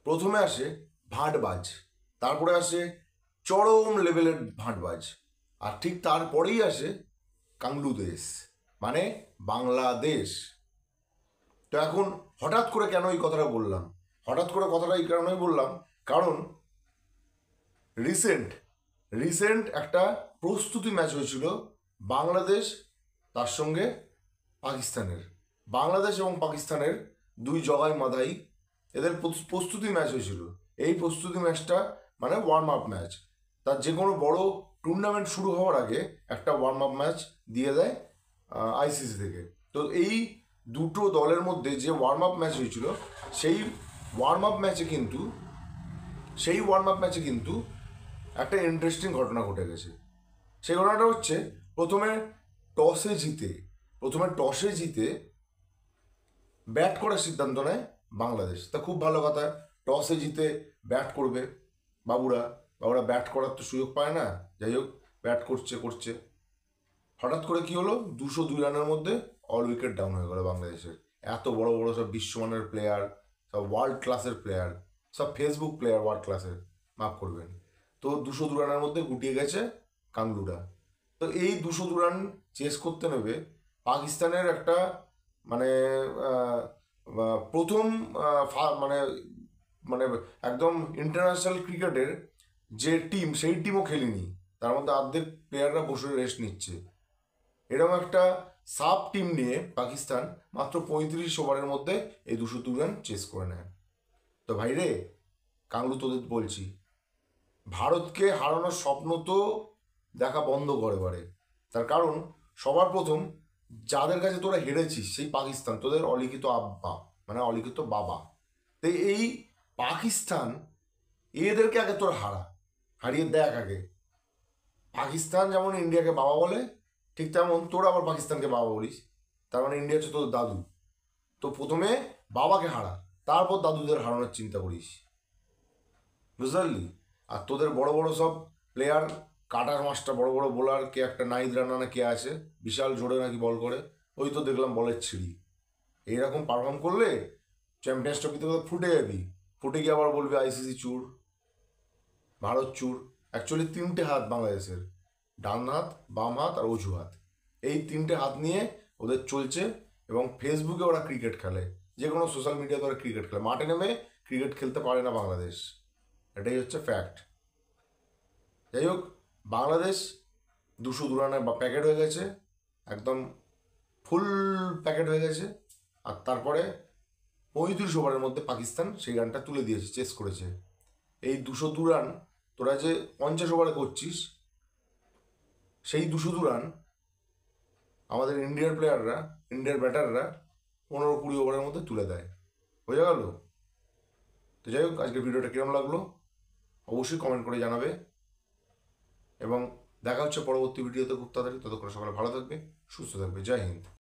প্রথমে আসে ভাটবাজ, তারপরে আসে চরম লেভেলের ভাটবাজ, আর ঠিক তারপরেই আসে কাংলুদেশ, মানে বাংলাদেশ। তো এখন হঠাৎ করে কেন এই কথাটা বললাম? হঠাৎ করে কথাটা এই কারণেই বললাম, কারণ রিসেন্ট একটা প্রস্তুতি ম্যাচ হয়েছিল বাংলাদেশ তার সঙ্গে পাকিস্তানের। বাংলাদেশ এবং পাকিস্তানের দুই জগাই মাদাই, এদের প্রস্তুতি ম্যাচ হয়েছিল। এই প্রস্তুতি ম্যাচটা মানে ওয়ার্ম আপ ম্যাচ। তার যে কোনো বড় টুর্নামেন্ট শুরু হওয়ার আগে একটা ওয়ার্ম আপ ম্যাচ দিয়ে দেয় আইসিসি থেকে। তো এই দুটো দলের মধ্যে যে ওয়ার্ম আপ ম্যাচ হয়েছিল, সেই ওয়ার্ম আপ ম্যাচে কিন্তু একটা ইন্টারেস্টিং ঘটনা ঘটে গেছে। সেই ঘটনাটা হচ্ছে, প্রথমে টসে জিতে ব্যাট করার সিদ্ধান্ত নেয় বাংলাদেশ। তা খুব ভালো কথা, টসে জিতে ব্যাট করবে বাবুরা ব্যাট করার তো সুযোগ পায় না। যাই হোক, ব্যাট করছে হঠাৎ করে কি হলো, 202 রানের মধ্যে অল উইকেট ডাউন হয়ে গেল বাংলাদেশের। এত বড় বড় সব বিশ্বমানের প্লেয়ার, সব ওয়ার্ল্ড ক্লাসের প্লেয়ার, সব ফেসবুক প্লেয়ার ওয়ার্ল্ড ক্লাসের, মাফ করবেন। তো 202 রানের মধ্যে গুটিয়ে গেছে কাংলুরা। তো এই 202 রান চেস করতে নেবে পাকিস্তানের একটা মানে প্রথম মানে মানে একদম ইন্টারন্যাশনাল ক্রিকেটের যে টিম, সেই টিমও খেলেনি। তার মধ্যে অর্ধেক প্লেয়াররা বসে রেস্ট নিচ্ছে। এরকম একটা সাব টিম নিয়ে পাকিস্তান মাত্র 35 ওভারের মধ্যে এই 202 রান চেস করে নেয়। তো ভাই রে, কাংলু তোদের বলছি, ভারতকে হারানোর স্বপ্ন তো দেখা বন্ধ করে এবারে। তার কারণ সবার প্রথম যাদের কাছে তোরা হেরেছিস, সেই পাকিস্তান তোদের অলিখিত আব্বা, মানে অলিখিত বাবা। তো এই পাকিস্তান, এদেরকে আগে তোরা হারিয়ে দেখ আগে। পাকিস্তান যেমন ইন্ডিয়াকে বাবা বলে, ঠিক তেমন তোরা আবার পাকিস্তানকে বাবা বলিস। তার মানে ইন্ডিয়া হচ্ছে তোর দাদু। তো প্রথমে বাবাকে হারা, তারপর দাদুদের হারানোর চিন্তা করিস, বুঝতে পারলি? আর তোদের বড় বড় সব প্লেয়ার, কাটার মাস্টার, বড় বড় বোলার, কে একটা নাইদ রানা না কে আছে, বিশাল জোরে নাকি বল করে, ওই তো দেখলাম বলের ছিঁড়ি। এইরকম পারফর্ম করলে চ্যাম্পিয়ন্স ট্রফিতে ফুটে যাবি। ফুটে গিয়ে আবার বলবি আইসিসি চুর, ভারত চুর। অ্যাকচুয়ালি 3টে হাত বাংলাদেশের, ডান হাত, বাম হাত আর অজু হাত। এই 3টে হাত নিয়ে ওদের চলছে, এবং ফেসবুকে ওরা ক্রিকেট খেলে, যে কোনো সোশ্যাল মিডিয়াতে ওরা ক্রিকেট খেলে। মাঠে নেমে ক্রিকেট খেলতে পারে না বাংলাদেশ, এটাই হচ্ছে ফ্যাক্ট। যাই হোক, বাংলাদেশ 202 রানের প্যাকেট হয়ে গেছে, একদম ফুল প্যাকেট হয়ে গেছে। আর তারপরে 35 ওভারের মধ্যে পাকিস্তান সেই রানটা তুলে দিয়েছে, চেস করেছে। এই 202 রান তোরা যে 50 ওভারে করছিস, সেই 202 রান আমাদের ইন্ডিয়ার ব্যাটাররা 15-20 ওভারের মধ্যে তুলে দেয়। বোঝা গেল? তো যাই হোক, আজকের ভিডিওটা কিরম লাগলো অবশ্যই কমেন্ট করে জানাবে, এবং দেখা হচ্ছে পরবর্তী ভিডিওতে খুব তাড়াতাড়ি। ততক্ষণ সকালে ভালো থাকবে, সুস্থ থাকবে। জয় হিন্দ।